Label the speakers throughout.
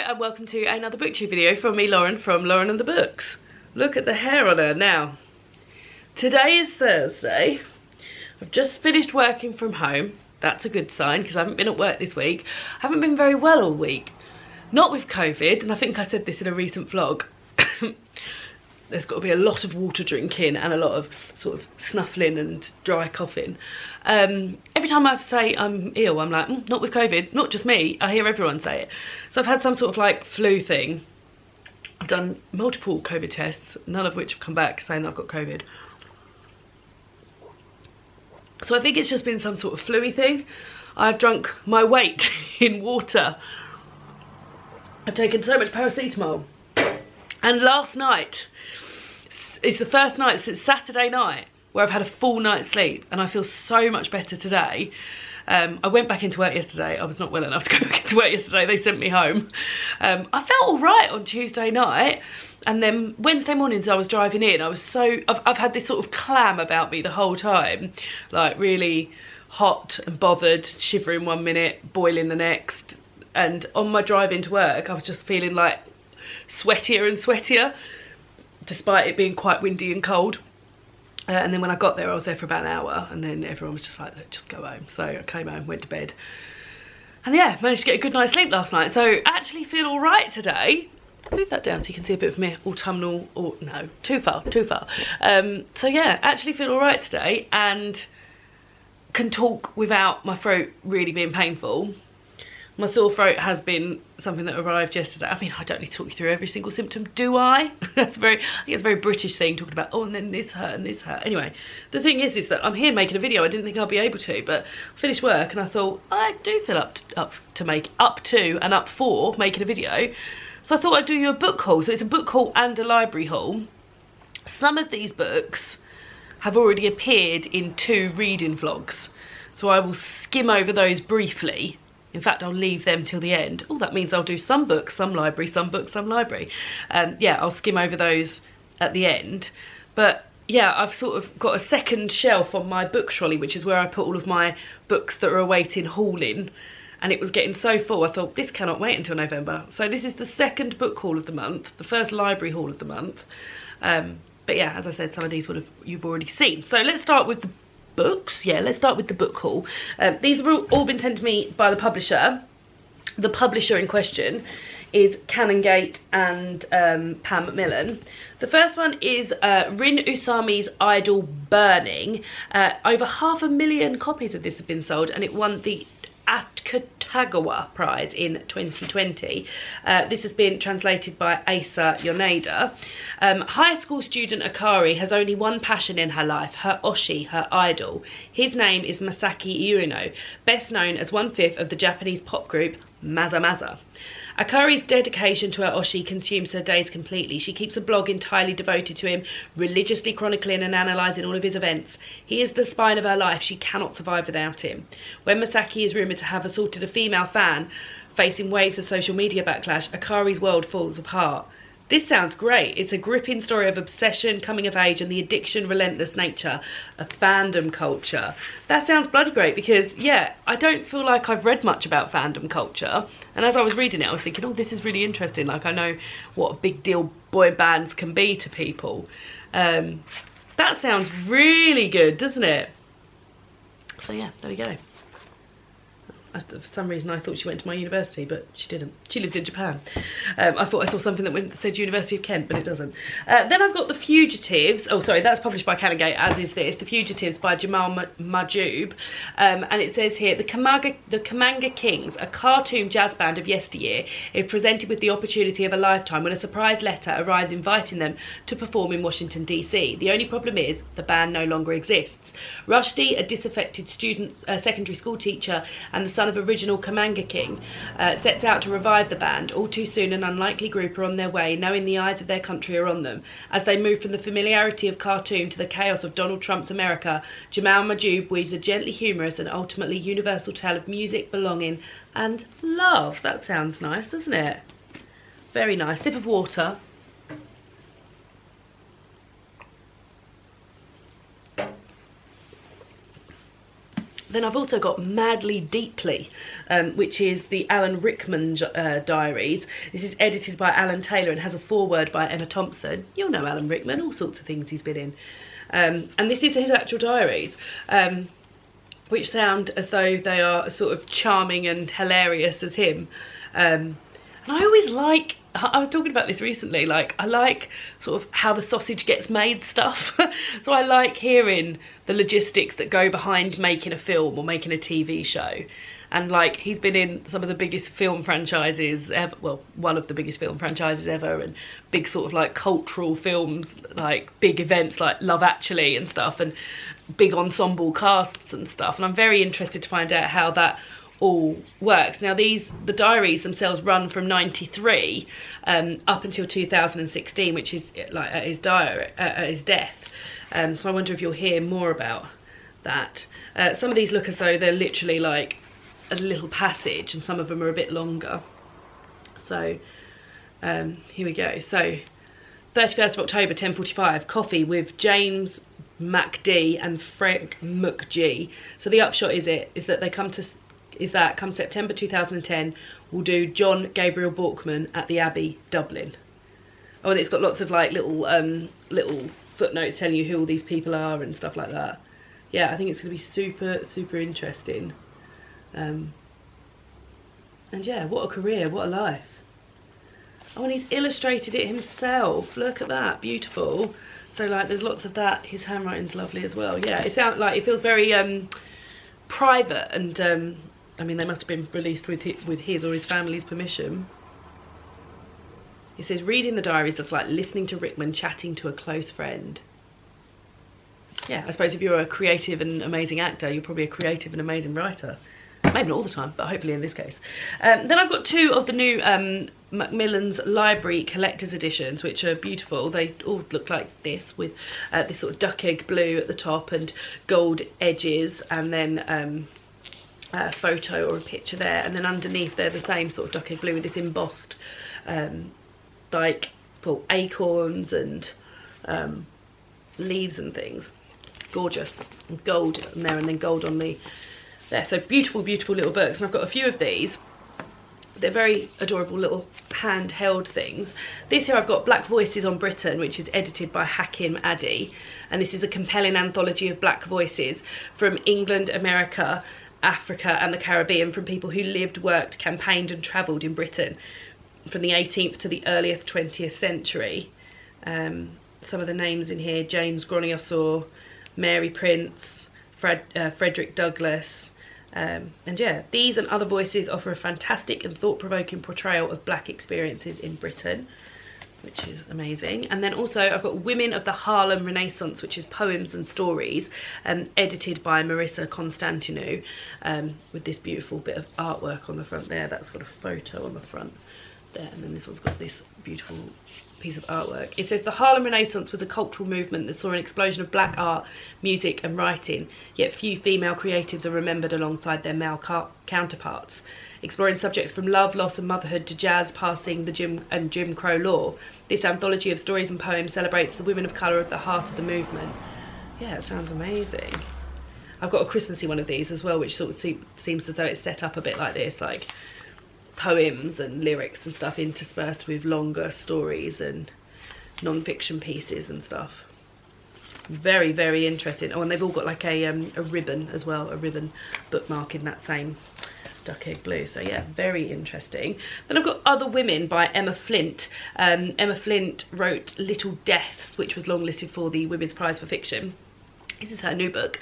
Speaker 1: and welcome to another booktube video from me, Lauren, from Lauren and the Books. Look at the hair on her now. Today is Thursday. I've just finished working from home. That's a good sign because I haven't been at work this week. I haven't been very well all week. Not with COVID, and I think I said this in a recent vlog. There's got to be a lot of water drinking and a lot of sort of snuffling and dry coughing. Every time I say I'm ill, I'm like, not with COVID, not just me. I hear everyone say it. So I've had some sort of like flu thing. I've done multiple COVID tests, none of which have come back saying that I've got COVID. So I think it's just been some sort of flu-y thing. I've drunk my weight in water. I've taken so much paracetamol. And last night, it's the first night since Saturday night where I've had a full night's sleep, and I feel so much better today. I went back into work yesterday. I was not well enough to go back into work yesterday. They sent me home. I felt all right on Tuesday night, and then Wednesday mornings I was driving in. I've had this sort of clam about me the whole time, like really hot and bothered, shivering one minute, boiling the next. And on my drive into work, I was just feeling like sweatier and sweatier, despite it being quite windy and cold. And then when I got there, I was there for about an hour, and then everyone was just like, look, just go home. So I came home, went to bed, and yeah, managed to get a good night's sleep last night. So actually feel all right today. Move that down so you can see a bit of me autumnal, or no, too far. So yeah, actually feel all right today, and can talk without my throat really being painful. My sore throat has been something that arrived yesterday. I mean, I don't need to talk you through every single symptom, do I? I think it's a very British thing, talking about, oh, and then this hurt and this hurt. Anyway, the thing is that I'm here making a video. I didn't think I'd be able to, but I finished work and I thought, I do feel up for making a video. So I thought I'd do you a book haul. So it's a book haul and a library haul. Some of these books have already appeared in 2 reading vlogs, so I will skim over those briefly. In fact, I'll leave them till the end. Oh, that means I'll do some books, some library, some books, some library. Yeah, I'll skim over those at the end. But yeah, I've sort of got a second shelf on my book trolley, which is where I put all of my books that are awaiting hauling. And it was getting so full, I thought, this cannot wait until November. So this is the second book haul of the month, the first library haul of the month. But yeah, as I said, some of these you've already seen. So let's start with the books. Yeah, let's start with the book haul. These have all been sent to me by the publisher. The publisher in question is Canongate and Pam Macmillan. The first one is Rin Usami's Idol Burning. Over 500,000 copies of this have been sold, and it won the Akutagawa Prize in 2020. This has been translated by Asa Yoneda. High school student Akari has only one passion in her life, her oshi, her idol. His name is Masaki Iuno, best known as 1/5 of the Japanese pop group Maza Maza. Akari's dedication to her oshi consumes her days completely. She keeps a blog entirely devoted to him, religiously chronicling and analysing all of his events. He is the spine of her life. She cannot survive without him. When Masaki is rumoured to have assaulted a female fan, facing waves of social media backlash, Akari's world falls apart. This sounds great. It's a gripping story of obsession, coming of age, and the addiction, relentless nature of fandom culture. That sounds bloody great because, yeah, I don't feel like I've read much about fandom culture. And as I was reading it, I was thinking, oh, this is really interesting. Like, I know what a big deal boy bands can be to people. That sounds really good, doesn't it? So, yeah, there we go. For some reason I thought she went to my university, but she didn't. She lives in Japan. I thought I saw something that said University of Kent, but it doesn't. Then I've got The Fugitives. Oh, sorry, that's published by Canongate, as is this. The Fugitives by Jamal Majoub. And it says here, the Kamanga Kings, a cartoon jazz band of yesteryear, is presented with the opportunity of a lifetime when a surprise letter arrives inviting them to perform in Washington, D.C. The only problem is the band no longer exists. Rushdie, a disaffected secondary school teacher and the son of original Kamanga King, sets out to revive the band. All too soon an unlikely group are on their way, knowing the eyes of their country are on them. As they move from the familiarity of cartoon to the chaos of Donald Trump's America, Jamal Majoub weaves a gently humorous and ultimately universal tale of music, belonging and love. That sounds nice, doesn't it? Very nice. Sip of water. Then I've also got Madly Deeply, which is the Alan Rickman diaries. This is edited by Alan Taylor and has a foreword by Emma Thompson. You'll know Alan Rickman, all sorts of things he's been in. And this is his actual diaries, which sound as though they are as sort of charming and hilarious as him. And I always like, I was talking about this recently, like I like sort of how the sausage gets made stuff. So I like hearing the logistics that go behind making a film or making a TV show. And like, he's been in some of the biggest film franchises ever, well, one of the biggest film franchises ever, and big sort of like cultural films, like big events like Love Actually and stuff, and big ensemble casts and stuff. And I'm very interested to find out how that all works. Now the diaries themselves run from 93 up until 2016, which is like at his death. So I wonder if you'll hear more about that. Some of these look as though they're literally like a little passage, and some of them are a bit longer. So here we go. So 31st of October, 10:45, coffee with James MacD and Frank McG. So the upshot is that they come September 2010, we'll do John Gabriel Borkman at the Abbey, Dublin. Oh, and it's got lots of like little footnotes telling you who all these people are and stuff like that. Yeah, I think it's going to be super, super interesting. And yeah, what a career, what a life. Oh, and he's illustrated it himself. Look at that, beautiful. So like, there's lots of that. His handwriting's lovely as well. Yeah, it feels very private, and I mean, they must have been released with his or his family's permission. It says, reading the diaries, that's like listening to Rickman chatting to a close friend. Yeah, I suppose if you're a creative and amazing actor, you're probably a creative and amazing writer. Maybe not all the time, but hopefully in this case. Then I've got two of the new Macmillan's Library Collector's Editions, which are beautiful. They all look like this, with this sort of duck egg blue at the top and gold edges, and then a photo or a picture there, and then underneath they're the same sort of duck egg blue with this embossed like acorns and leaves and things. Gorgeous. Gold in there, and then gold on the there. So beautiful, beautiful little books. And I've got a few of these. They're very adorable little handheld things. This here I've got Black Voices on Britain, which is edited by Hakim Addy, and this is a compelling anthology of black voices from England, America, Africa and the Caribbean, from people who lived, worked, campaigned and travelled in Britain from the 18th to the earliest 20th century. Some of the names in here: James Groniosor, Mary Prince, Frederick Douglass. And yeah, these and other voices offer a fantastic and thought-provoking portrayal of black experiences in Britain, which is amazing. And then also I've got Women of the Harlem Renaissance, which is poems and stories, edited by Marissa Constantinou, with this beautiful bit of artwork on the front there. That's got a photo on the front there, and then this one's got this beautiful piece of artwork. It says, the Harlem Renaissance was a cultural movement that saw an explosion of black art, music and writing, yet few female creatives are remembered alongside their male counterparts. Exploring subjects from love, loss and motherhood to jazz, passing the Jim Crow law, this anthology of stories and poems celebrates the women of colour at the heart of the movement. Yeah, it sounds amazing. I've got a Christmassy one of these as well, which sort of seems as though it's set up a bit like this, like poems and lyrics and stuff interspersed with longer stories and non-fiction pieces and stuff. Very, very interesting. Oh, and they've all got like a ribbon as well, a ribbon bookmark in that same duck egg blue. So yeah, very interesting. Then I've got Other Women by Emma Flint. Emma Flint wrote Little Deaths, which was longlisted for the Women's Prize for Fiction. This is her new book.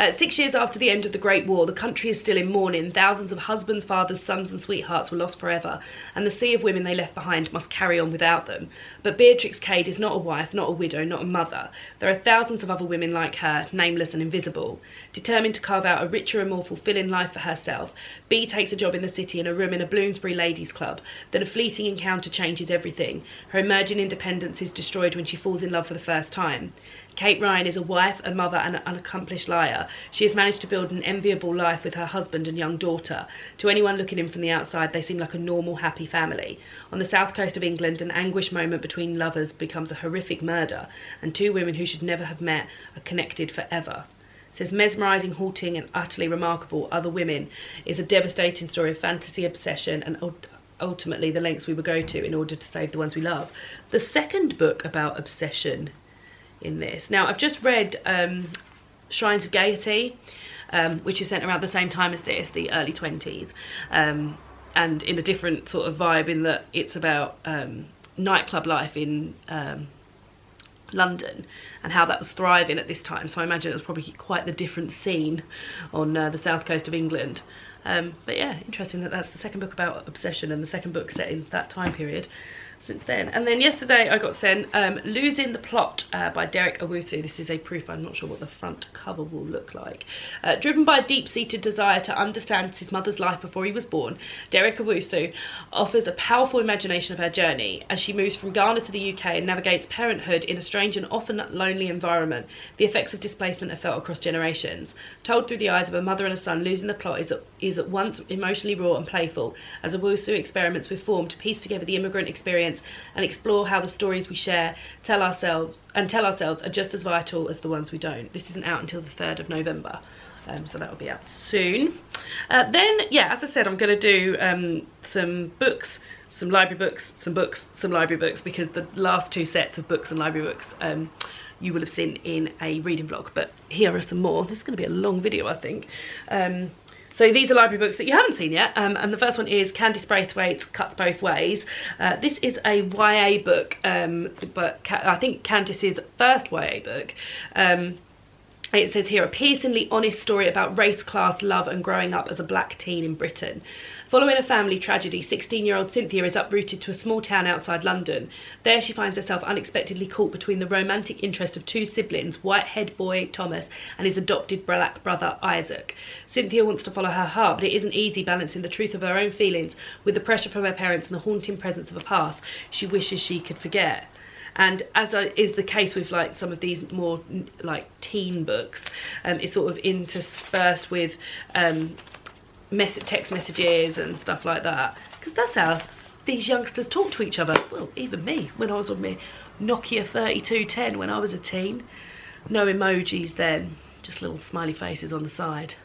Speaker 1: 6 years after the end of the Great War, the country is still in mourning. Thousands of husbands, fathers, sons and sweethearts were lost forever, and the sea of women they left behind must carry on without them. But Beatrix Cade is not a wife, not a widow, not a mother. There are thousands of other women like her, nameless and invisible. Determined to carve out a richer and more fulfilling life for herself, Bea takes a job in the city in a room in a Bloomsbury ladies' club. Then a fleeting encounter changes everything. Her emerging independence is destroyed when she falls in love for the first time. Kate Ryan is a wife, a mother and an unaccomplished liar. She has managed to build an enviable life with her husband and young daughter. To anyone looking in from the outside, they seem like a normal, happy family. On the south coast of England, an anguished moment between lovers becomes a horrific murder, and two women who should never have met are connected forever. It says, mesmerising, haunting and utterly remarkable, Other Women is a devastating story of fantasy, obsession and ultimately the lengths we will go to in order to save the ones we love. The second book about obsession in this. Now, I've just read Shrines of Gaiety, which is set around the same time as this, the early 20s, and in a different sort of vibe in that it's about nightclub life in London and how that was thriving at this time. So I imagine it was probably quite the different scene on the south coast of England. But yeah, interesting that that's the second book about obsession and the second book set in that time period since then. And then yesterday I got sent Losing the Plot by Derek Owusu. This is a proof. I'm not sure what the front cover will look like. Driven by a deep-seated desire to understand his mother's life before he was born, Derek Owusu offers a powerful imagination of her journey as she moves from Ghana to the UK and navigates parenthood in a strange and often lonely environment. The effects of displacement are felt across generations. Told through the eyes of a mother and a son, Losing the Plot is at once emotionally raw and playful as Owusu experiments with form to piece together the immigrant experience and explore how the stories we share tell ourselves are just as vital as the ones we don't. This isn't out until the 3rd of November, so that will be out soon. Then, yeah, as I said, I'm going to do some books, some library books, some library books, because the last two sets of books and library books you will have seen in a reading vlog, but here are some more. This is going to be a long video, I think. So these are library books that you haven't seen yet, and the first one is Candice Braithwaite's Cuts Both Ways. This is a YA book, but I think Candice's first YA book. It says here, a piercingly honest story about race, class, love and growing up as a black teen in Britain. Following a family tragedy, 16-year-old Cynthia is uprooted to a small town outside London. There she finds herself unexpectedly caught between the romantic interest of two siblings, white-haired boy Thomas and his adopted black brother Isaac. Cynthia wants to follow her heart, but it isn't easy balancing the truth of her own feelings with the pressure from her parents and the haunting presence of a past she wishes she could forget. And as is the case with like some of these more like teen books, it's sort of interspersed with text messages and stuff like that, because that's how these youngsters talk to each other. Well, even me, when I was on my Nokia 3210 when I was a teen. No emojis then, just little smiley faces on the side.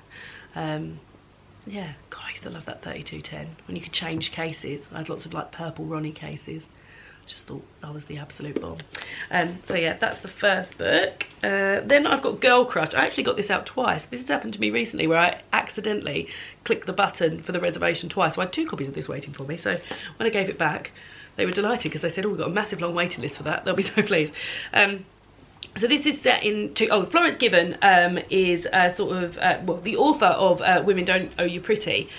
Speaker 1: Yeah, God, I used to love that 3210 when you could change cases. I had lots of like purple Ronnie cases. Just thought that was the absolute bomb. So yeah, that's the first book. Then I've got Girl Crush. I actually got this out twice. This has happened to me recently where I accidentally clicked the button for the reservation twice. So I had 2 copies of this waiting for me. So when I gave it back, they were delighted because they said, oh, we've got a massive long waiting list for that. They'll be so pleased. So this is set in Florence Given is sort of, well, the author of Women Don't Owe You Pretty,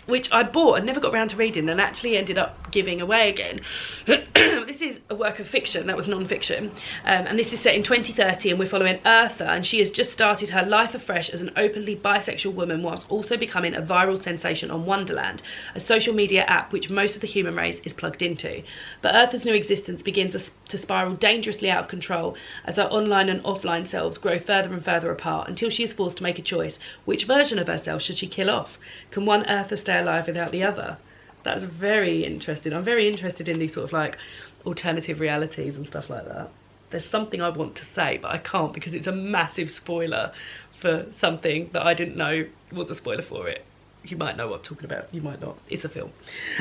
Speaker 1: which I bought and never got around to reading and actually ended up giving away again. This is a work of fiction, that was non-fiction, and this is set in 2030 and we're following Eartha, and she has just started her life afresh as an openly bisexual woman whilst also becoming a viral sensation on Wonderland, a social media app which most of the human race is plugged into. But Eartha's new existence begins to spiral dangerously out of control as her online and offline selves grow further and further apart until she is forced to make a choice. Which version of herself should she kill off? Can one Eartha stay alive without the other? That's very interesting. I'm very interested in these sort of like alternative realities and stuff like that. There's something I want to say, but I can't because it's a massive spoiler for something that I didn't know was a spoiler for it. You might know what I'm talking about, you might not. It's a film.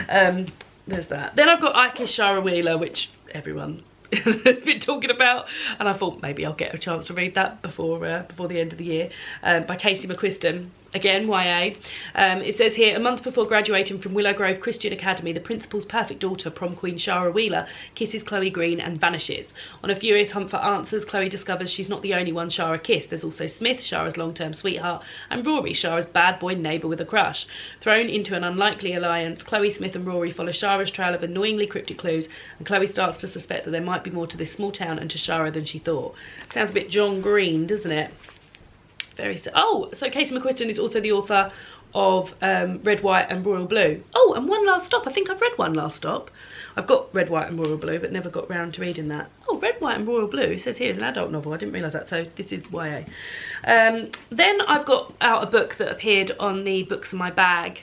Speaker 1: There's that. Then I've got I Kiss Shara Wheeler, which everyone has been talking about, and I thought maybe I'll get a chance to read that before the end of the year, by Casey McQuiston. Again, YA. It says here, a month before graduating from Willow Grove Christian Academy, the principal's perfect daughter, prom queen Shara Wheeler, kisses Chloe Green and vanishes. On a furious hunt for answers, Chloe discovers she's not the only one Shara kissed. There's also Smith, Shara's long-term sweetheart, and Rory, Shara's bad boy neighbour with a crush. Thrown into an unlikely alliance, Chloe, Smith and Rory follow Shara's trail of annoyingly cryptic clues, and Chloe starts to suspect that there might be more to this small town and to Shara than she thought. Sounds a bit John Green, doesn't it? So Casey McQuiston is also the author of Red, White and Royal Blue. Oh, and One Last Stop. I think I've read One Last Stop. I've got Red, White and Royal Blue, but never got round to reading that. Oh, Red, White and Royal Blue, it says here, is an adult novel. I didn't realise that, so this is YA. Then I've got out a book that appeared on the Books in My Bag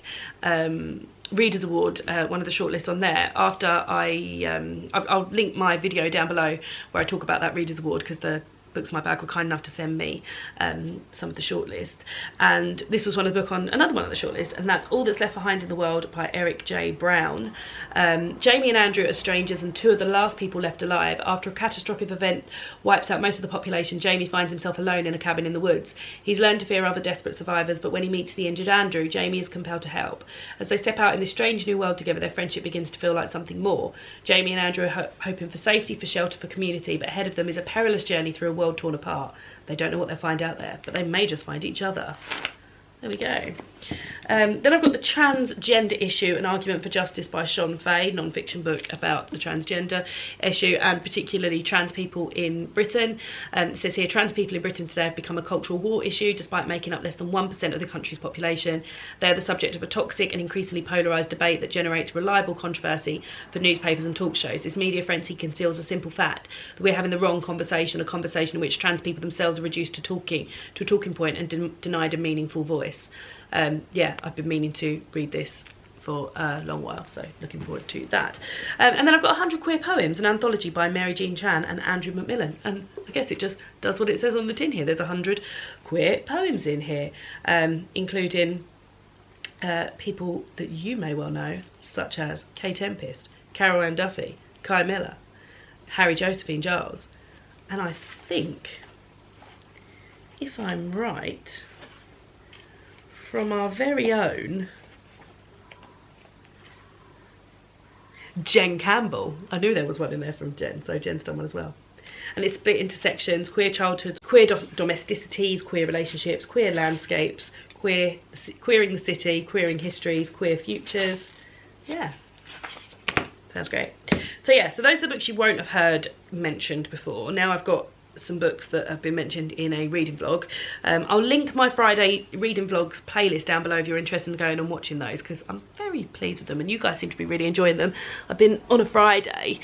Speaker 1: Readers Award, one of the shortlists on there. After I'll link my video down below where I talk about that Readers Award, because the Books My Bag were kind enough to send me some of the shortlist, and this was one of the book on another one of the shortlist, and that's All That's Left Behind in the World by Eric J. Brown. Jamie and Andrew are strangers and two of the last people left alive. After a catastrophic event wipes out most of the population, Jamie finds himself alone in a cabin in the woods. He's learned to fear other desperate survivors, but when he meets the injured Andrew, Jamie is compelled to help. As they step out in this strange new world together, their friendship begins to feel like something more. Jamie and Andrew are hoping for safety, for shelter, for community, but ahead of them is a perilous journey through a world torn apart. They don't know what they'll find out there, but they may just find each other. There we go. Then I've got The Transgender Issue, An Argument for Justice by Sean Fay, non-fiction book about the transgender issue and particularly trans people in Britain. It says here, trans people in Britain today have become a cultural war issue despite making up less than 1% of the country's population. They are the subject of a toxic and increasingly polarised debate that generates reliable controversy for newspapers and talk shows. This media frenzy conceals a simple fact, that we're having the wrong conversation, a conversation in which trans people themselves are reduced to a talking point and denied a meaningful voice. Yeah, I've been meaning to read this for a long while, so looking forward to that. And then I've got 100 Queer Poems, an anthology by Mary Jean Chan and Andrew Macmillan, and I guess it just does what it says on the tin here. There's 100 queer poems in here, including people that you may well know, such as Kay Tempest, Carol Ann Duffy, Kai Miller, Harry Josephine Giles, and I think, if I'm right, from our very own Jen Campbell. I knew there was one in there from Jen, so Jen's done one as well. And it's split into sections: queer childhoods, queer domesticities, queer relationships, queer landscapes, queering the city, queering histories, queer futures. Yeah, sounds great. So yeah, so those are the books you won't have heard mentioned before. Now I've got some books that have been mentioned in a reading vlog. I'll link my Friday reading vlogs playlist down below if you're interested in going and watching those, because I'm very pleased with them and you guys seem to be really enjoying them. I've been on a Friday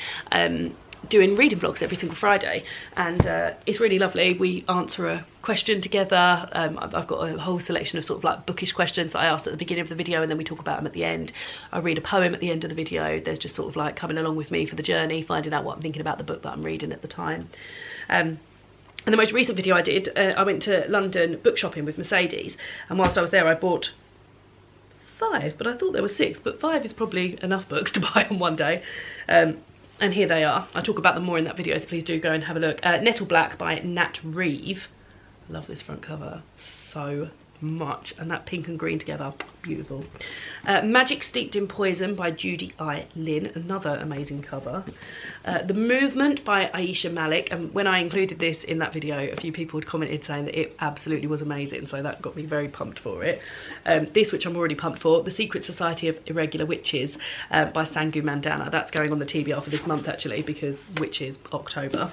Speaker 1: doing reading vlogs every single Friday, and it's really lovely. We answer a question together. I've got a whole selection of sort of like bookish questions that I asked at the beginning of the video, and then we talk about them at the end. I read a poem at the end of the video. There's just sort of like coming along with me for the journey, finding out what I'm thinking about the book that I'm reading at the time. And the most recent video I did, I went to London book shopping with Mercedes, and whilst I was there I bought 5, but I thought there were 6, but 5 is probably enough books to buy on one day. And here they are. I talk about them more in that video, so please do go and have a look. Nettleblack by Nat Reeve. I love this front cover so much, and that pink and green together, beautiful. Magic Steeped in Poison by Judy I. Lin, another amazing cover. The Movement by Aisha Malik, and when I included this in that video, a few people had commented saying that it absolutely was amazing, so that got me very pumped for it. This, which I'm already pumped for, The Secret Society of Irregular Witches by Sangu Mandana. That's going on the TBR for this month actually, because Witches October.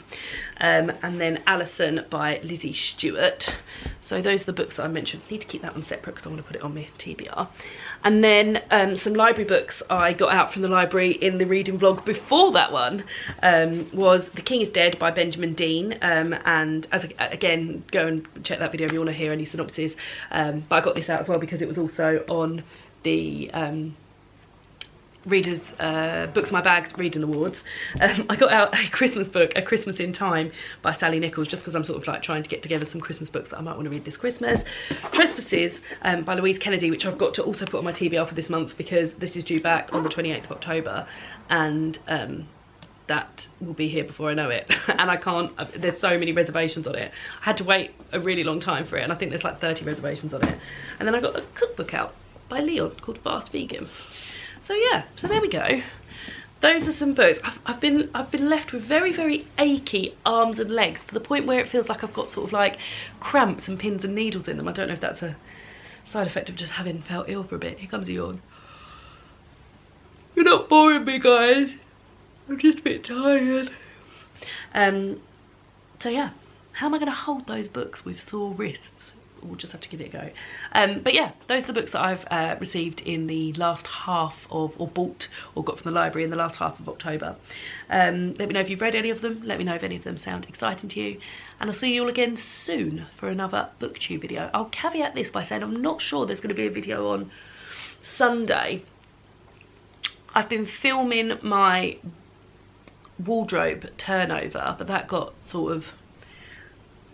Speaker 1: And then Alison by Lizzie Stewart. So those are the books that I mentioned. I need to keep that one separate because I want to put it on my TBR. And then some library books I got out from the library in the reading vlog before that one was The King is Dead by Benjamin Dean, and again, go and check that video if you want to hear any synopsis, but I got this out as well because it was also on the Readers Books My Bag's Reading Awards. I got out a Christmas book, A Christmas in Time by Sally Nichols, just because I'm sort of like trying to get together some Christmas books that I might want to read this Christmas. Trespasses by Louise Kennedy, which I've got to also put on my TBR for this month because this is due back on the 28th of October, and that will be here before I know it. And I can't, there's so many reservations on it. I had to wait a really long time for it, and I think there's like 30 reservations on it. And then I got a cookbook out by Leon called Fast Vegan. So yeah, so there we go. Those are some books. I've been left with very, very achy arms and legs to the point where it feels like I've got sort of like cramps and pins and needles in them. I don't know if that's a side effect of just having felt ill for a bit. Here comes a yawn. You're not boring me, guys. I'm just a bit tired. So yeah, how am I going to hold those books with sore wrists? We'll just have to give it a go. But yeah, those are the books that I've received in the last half of, or bought or got from the library in the last half of October. Let me know if you've read any of them. Let me know if any of them sound exciting to you. And I'll see you all again soon for another booktube video. I'll caveat this by saying I'm not sure there's going to be a video on Sunday. I've been filming my wardrobe turnover, but that got sort of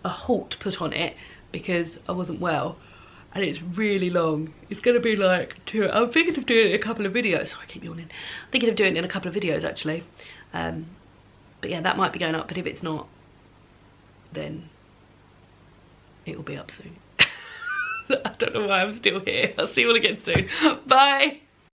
Speaker 1: a halt put on it because I wasn't well, and it's really long. It's gonna be like I'm thinking of doing it in a couple of videos. Sorry, I keep yawning. I'm thinking of doing it in a couple of videos actually. But yeah, that might be going up, but if it's not, then it will be up soon. I don't know why I'm still here. I'll see you all again soon. Bye.